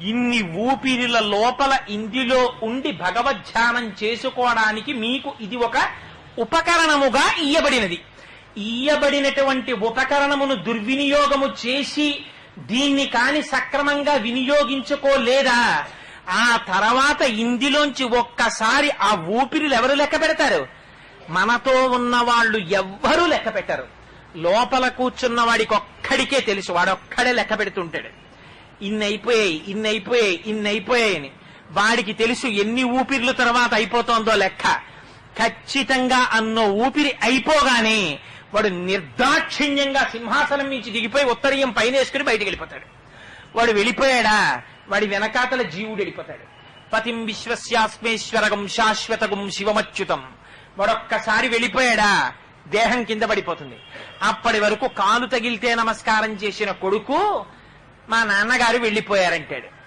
ఇన్ని ఊపిరిల లోపల ఇందులో ఉండి భగవద్ధ్యానం చేసుకోవడానికి మీకు ఇది ఒక ఉపకరణముగా ఇయ్యబడినది. ఇయ్యబడినటువంటి ఉపకరణమును దుర్వినియోగము చేసి దీన్ని కాని సక్రమంగా వినియోగించుకోలేదా, ఆ తర్వాత ఇందులోంచి ఒక్కసారి ఆ ఊపిరిలు ఎవరు లెక్క పెడతారు? మనతో ఉన్న వాళ్ళు ఎవ్వరూ లెక్క పెట్టరు. లోపల కూర్చున్న వాడికి ఒక్కడికే తెలుసు, వాడొక్కడే లెక్క పెడుతుంటాడు. ఇన్నైపోయాయని వాడికి తెలుసు ఎన్ని ఊపిర్ల తర్వాత అయిపోతోందో లెక్క. ఖచ్చితంగా అన్నో ఊపిరి అయిపోగానే వాడు నిర్దాక్షిణ్యంగా సింహాసనం నుంచి దిగిపోయి ఉత్తరీయం పైన వేసుకుని బయటికి వెళ్ళిపోతాడు. వాడు వెళ్ళిపోయాడా, వాడి వెనకాతల జీవుడు వెళ్ళిపోతాడు. పతిం విశ్వస్యాస్మేశ్వరగం శాశ్వతగం శివమచ్యుతం. వాడొక్కసారి వెళ్ళిపోయాడా, దేహం కింద పడిపోతుంది. అప్పటి వరకు కాలు తగిలితే నమస్కారం చేసిన కొడుకు మా నాన్నగారు వెళ్ళిపోయారంటాడు.